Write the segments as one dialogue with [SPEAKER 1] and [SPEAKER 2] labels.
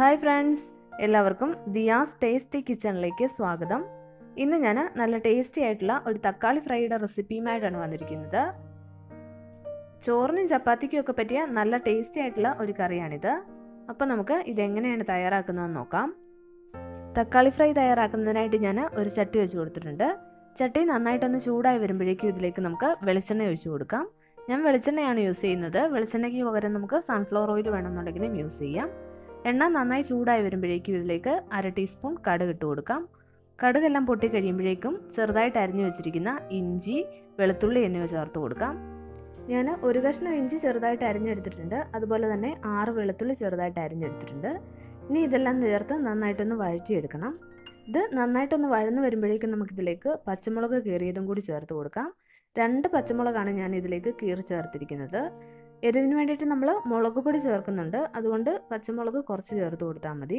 [SPEAKER 1] Hi friends, എല്ലാവർക്കും Diaz tasty കിച്ചണിലേക്ക് സ്വാഗതം. ഇന്ന് ഞാൻ നല്ല ടേസ്റ്റി ആയിട്ടുള്ള ഒരു തക്കാളി ഫ്രൈയുടെ റെസിപ്പിയുമായിട്ടാണ് വന്നിരിക്കുന്നത്. ചോറിനും ചപ്പാത്തിക്കും ഒക്കെ പറ്റിയ നല്ല ടേസ്റ്റി ആയിട്ടുള്ള ഒരു കറിയാണിത്. അപ്പോൾ നമുക്ക് ഇതെങ്ങനെയാണ് തയ്യാറാക്കുന്നതെന്ന് നോക്കാം. തക്കാളി ഫ്രൈ തയ്യാറാക്കുന്നതിനായിട്ട് ഞാൻ ഒരു ചട്ടി വെച്ച് കൊടുത്തിട്ടുണ്ട്. ചട്ടി നന്നായിട്ടൊന്ന് ചൂടായി വരുമ്പോഴേക്കും ഇതിലേക്ക് നമുക്ക് വെളിച്ചെണ്ണ ഒഴിച്ചു കൊടുക്കാം. ഞാൻ വെളിച്ചെണ്ണയാണ് യൂസ് ചെയ്യുന്നത്. വെളിച്ചെണ്ണയ്ക്ക് പകരം നമുക്ക് സൺഫ്ലവർ ഓയിൽ വേണമെന്നുണ്ടെങ്കിലും യൂസ് ചെയ്യാം. എണ്ണ നന്നായി ചൂടായി വരുമ്പോഴേക്കും ഇതിലേക്ക് 1/2 ടീസ്പൂൺ കടുക് ഇട്ട് കൊടുക്കാം. കടുകെല്ലാം പൊട്ടി കഴിയുമ്പോഴേക്കും ചെറുതായിട്ട് അരിഞ്ഞു വെച്ചിരിക്കുന്ന ഇഞ്ചി, വെളുത്തുള്ളി എന്നിവ ചേർത്ത് കൊടുക്കാം. ഞാൻ ഒരു കഷ്ണം ഇഞ്ചി ചെറുതായിട്ട് അരിഞ്ഞെടുത്തിട്ടുണ്ട്. അതുപോലെ തന്നെ 6 വെളുത്തുള്ളി ചെറുതായിട്ട് അരിഞ്ഞെടുത്തിട്ടുണ്ട്. ഇനി ഇതെല്ലാം ചേർത്ത് നന്നായിട്ടൊന്ന് വഴറ്റിയെടുക്കണം. ഇത് നന്നായിട്ടൊന്ന് വഴന്ന് വരുമ്പോഴേക്കും നമുക്കിതിലേക്ക് പച്ചമുളക് കീറിയതും കൂടി ചേർത്ത് കൊടുക്കാം. 2 പച്ചമുളകാണ് ഞാൻ ഇതിലേക്ക് കീറി ചേർത്തിരിക്കുന്നത്. എരിവിന് വേണ്ടിയിട്ട് നമ്മൾ മുളക് പൊടി ചേർക്കുന്നുണ്ട്, അതുകൊണ്ട് പച്ചമുളക് കുറച്ച് ചേർത്ത് കൊടുത്താൽ മതി.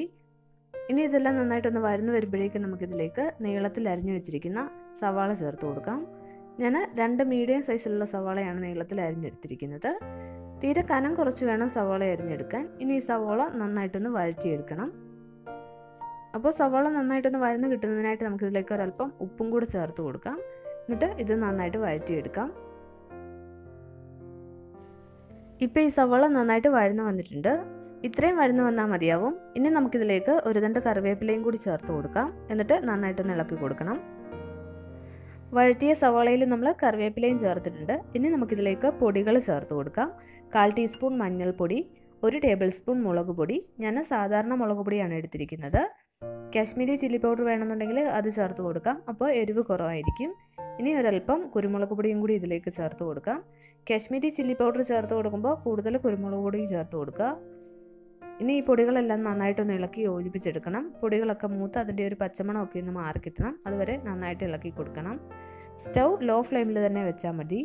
[SPEAKER 1] ഇനി ഇതെല്ലാം നന്നായിട്ടൊന്ന് വഴന്ന് വരുമ്പോഴേക്കും നമുക്കിതിലേക്ക് നീളത്തിൽ അരിഞ്ഞു വെച്ചിരിക്കുന്ന സവാള ചേർത്ത് കൊടുക്കാം. ഞാൻ 2 മീഡിയം സൈസിലുള്ള സവാളയാണ് നീളത്തിൽ അരിഞ്ഞെടുത്തിരിക്കുന്നത്. തീരെ കനം കുറച്ച് വേണം സവാള അരിഞ്ഞെടുക്കാൻ. ഇനി ഈ സവാള നന്നായിട്ടൊന്ന് വഴറ്റിയെടുക്കണം. അപ്പോൾ സവാള നന്നായിട്ടൊന്ന് വഴന്ന് കിട്ടുന്നതിനായിട്ട് നമുക്കിതിലേക്ക് ഒരല്പം ഉപ്പും കൂടി ചേർത്ത് കൊടുക്കാം. എന്നിട്ട് ഇത് നന്നായിട്ട് വഴറ്റിയെടുക്കാം. ഇപ്പോൾ ഈ സവാള നന്നായിട്ട് വഴന്ന് വന്നിട്ടുണ്ട്. ഇത്രയും വഴന്ന് വന്നാൽ മതിയാവും. ഇനി നമുക്കിതിലേക്ക് ഒരു തണ്ട് കറിവേപ്പിലയും കൂടി ചേർത്ത് കൊടുക്കാം. എന്നിട്ട് നന്നായിട്ടൊന്ന് ഇളക്കി കൊടുക്കണം. വഴറ്റിയ സവാളയിൽ നമ്മൾ കറിവേപ്പിലയും ചേർത്തിട്ടുണ്ട്. ഇനി നമുക്കിതിലേക്ക് പൊടികൾ ചേർത്ത് കൊടുക്കാം. 1/4 ടീസ്പൂൺ മഞ്ഞൾപ്പൊടി, 1 ടേബിൾ സ്പൂൺ മുളക് പൊടി. ഞാൻ സാധാരണ മുളക് പൊടിയാണ് എടുത്തിരിക്കുന്നത്. കാശ്മീരി ചില്ലി പൗഡർ വേണമെന്നുണ്ടെങ്കിൽ അത് ചേർത്ത് കൊടുക്കാം, അപ്പോൾ എരിവ് കുറവായിരിക്കും. ഇനി ഒരല്പം കുരുമുളക് പൊടിയും കൂടി ഇതിലേക്ക് ചേർത്ത് കൊടുക്കാം. കാശ്മീരി ചില്ലി പൗഡർ ചേർത്ത് കൊടുക്കുമ്പോൾ കൂടുതൽ കുരുമുളക് പൊടിയും ചേർത്ത് കൊടുക്കുക. ഇനി ഈ പൊടികളെല്ലാം നന്നായിട്ടൊന്ന് ഇളക്കി യോജിപ്പിച്ചെടുക്കണം. പൊടികളൊക്കെ മൂത്ത് അതിൻ്റെ ഒരു പച്ചമണമൊക്കെ ഒന്ന് മാറി കിട്ടണം. അതുവരെ നന്നായിട്ട് ഇളക്കി കൊടുക്കണം. സ്റ്റൗ ലോ ഫ്ലെയിമിൽ തന്നെ വെച്ചാൽ മതി.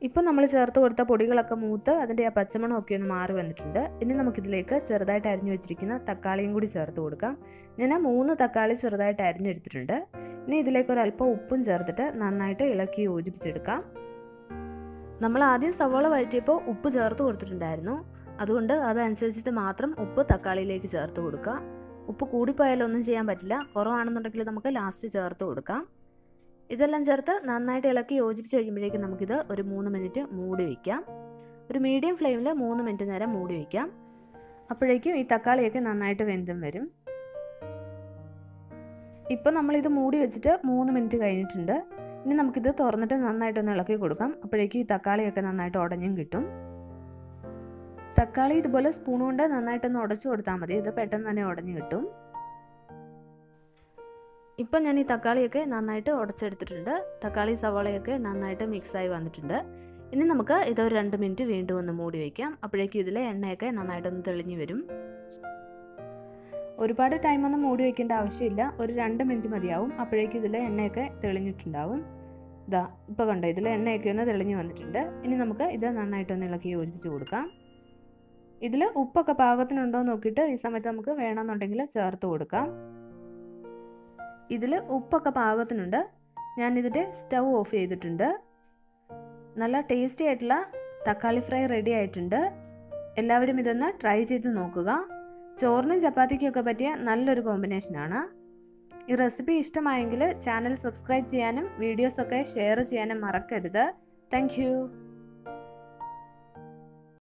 [SPEAKER 1] ഇപ്പോൾ നമ്മൾ ചേർത്ത് കൊടുത്ത പൊടികളൊക്കെ മൂത്ത് അതിൻ്റെ ആ പച്ചമണമൊക്കെ ഒന്ന് മാറി വന്നിട്ടുണ്ട്. ഇനി നമുക്കിതിലേക്ക് ചെറുതായിട്ട് അരിഞ്ഞു വെച്ചിരിക്കുന്ന തക്കാളിയും കൂടി ചേർത്ത് കൊടുക്കാം. ഞാൻ 3 തക്കാളി ചെറുതായിട്ട് അരിഞ്ഞെടുത്തിട്ടുണ്ട്. ഇനി ഇതിലേക്ക് ഒരല്പം ഉപ്പും ചേർത്തിട്ട് നന്നായിട്ട് ഇളക്കി യോജിപ്പിച്ചെടുക്കാം. നമ്മൾ ആദ്യം സവാള വഴറ്റിയപ്പോൾ ഉപ്പ് ചേർത്ത് കൊടുത്തിട്ടുണ്ടായിരുന്നു. അതുകൊണ്ട് അതനുസരിച്ചിട്ട് മാത്രം ഉപ്പ് തക്കാളിയിലേക്ക് ചേർത്ത് കൊടുക്കുക. ഉപ്പ് കൂടിപ്പോയാലൊന്നും ചെയ്യാൻ പറ്റില്ല. കുറവാണെന്നുണ്ടെങ്കിൽ നമുക്ക് ലാസ്റ്റ് ചേർത്ത് കൊടുക്കാം. ഇതെല്ലാം ചേർത്ത് നന്നായിട്ട് ഇളക്കി യോജിപ്പിച്ച് കഴിയുമ്പോഴേക്കും നമുക്കിത് ഒരു 3 മിനിറ്റ് മൂടി വയ്ക്കാം. ഒരു മീഡിയം ഫ്ലെയിമിൽ 3 മിനിറ്റ് നേരം മൂടി വയ്ക്കാം. അപ്പോഴേക്കും ഈ തക്കാളിയൊക്കെ നന്നായിട്ട് വെന്തും വരും. ഇപ്പോൾ നമ്മളിത് മൂടി വെച്ചിട്ട് 3 മിനിറ്റ് കഴിഞ്ഞിട്ടുണ്ട്. ഇനി നമുക്കിത് തുറന്നിട്ട് നന്നായിട്ടൊന്ന് ഇളക്കി കൊടുക്കാം. അപ്പോഴേക്കും ഈ തക്കാളിയൊക്കെ നന്നായിട്ട് ഉടഞ്ഞും കിട്ടും. തക്കാളി ഇതുപോലെ സ്പൂൺ കൊണ്ട് നന്നായിട്ടൊന്ന് ഉടച്ചു കൊടുത്താൽ മതി. ഇത് പെട്ടെന്ന് തന്നെ ഉടഞ്ഞു കിട്ടും. ഇപ്പം ഞാൻ ഈ തക്കാളിയൊക്കെ നന്നായിട്ട് ഉടച്ചെടുത്തിട്ടുണ്ട്. തക്കാളി സവാളയൊക്കെ നന്നായിട്ട് മിക്സായി വന്നിട്ടുണ്ട്. ഇനി നമുക്ക് ഇത് ഒരു 2 മിനിറ്റ് വീണ്ടും ഒന്ന് മൂടി വയ്ക്കാം. അപ്പോഴേക്കും ഇതിലെ എണ്ണയൊക്കെ നന്നായിട്ടൊന്ന് തെളിഞ്ഞു വരും. ഒരുപാട് ടൈമൊന്നും മൂടി വയ്ക്കേണ്ട ആവശ്യമില്ല. ഒരു 2 മിനിറ്റ് മതിയാവും. അപ്പോഴേക്കും ഇതിലെ എണ്ണയൊക്കെ തെളിഞ്ഞിട്ടുണ്ടാവും. ഇതാ ഇപ്പോൾ കണ്ടോ, ഇതിലെ എണ്ണയൊക്കെ ഒന്ന് തെളിഞ്ഞു വന്നിട്ടുണ്ട്. ഇനി നമുക്ക് ഇത് നന്നായിട്ടൊന്ന് ഇളക്കി യോജിപ്പിച്ച് കൊടുക്കാം. ഇതിൽ ഉപ്പൊക്കെ പാകത്തിനുണ്ടോ എന്ന് നോക്കിയിട്ട് ഈ സമയത്ത് നമുക്ക് വേണമെന്നുണ്ടെങ്കിൽ ചേർത്ത് കൊടുക്കാം. ഇതിൽ ഉപ്പൊക്കെ പാകത്തിനുണ്ട്. ഞാനിതിൻ്റെ സ്റ്റൗ ഓഫ് ചെയ്തിട്ടുണ്ട്. നല്ല ടേസ്റ്റി ആയിട്ടുള്ള തക്കാളി ഫ്രൈ റെഡി ആയിട്ടുണ്ട്. എല്ലാവരും ഇതൊന്ന് ട്രൈ ചെയ്ത് നോക്കുക. ചോറിനും ചപ്പാത്തിക്കും ഒക്കെ പറ്റിയ നല്ലൊരു കോമ്പിനേഷനാണ്. ഈ റെസിപ്പി ഇഷ്ടമായെങ്കിൽ ചാനൽ സബ്സ്ക്രൈബ് ചെയ്യാനും വീഡിയോസൊക്കെ ഷെയർ ചെയ്യാനും മറക്കരുത്. Thank you.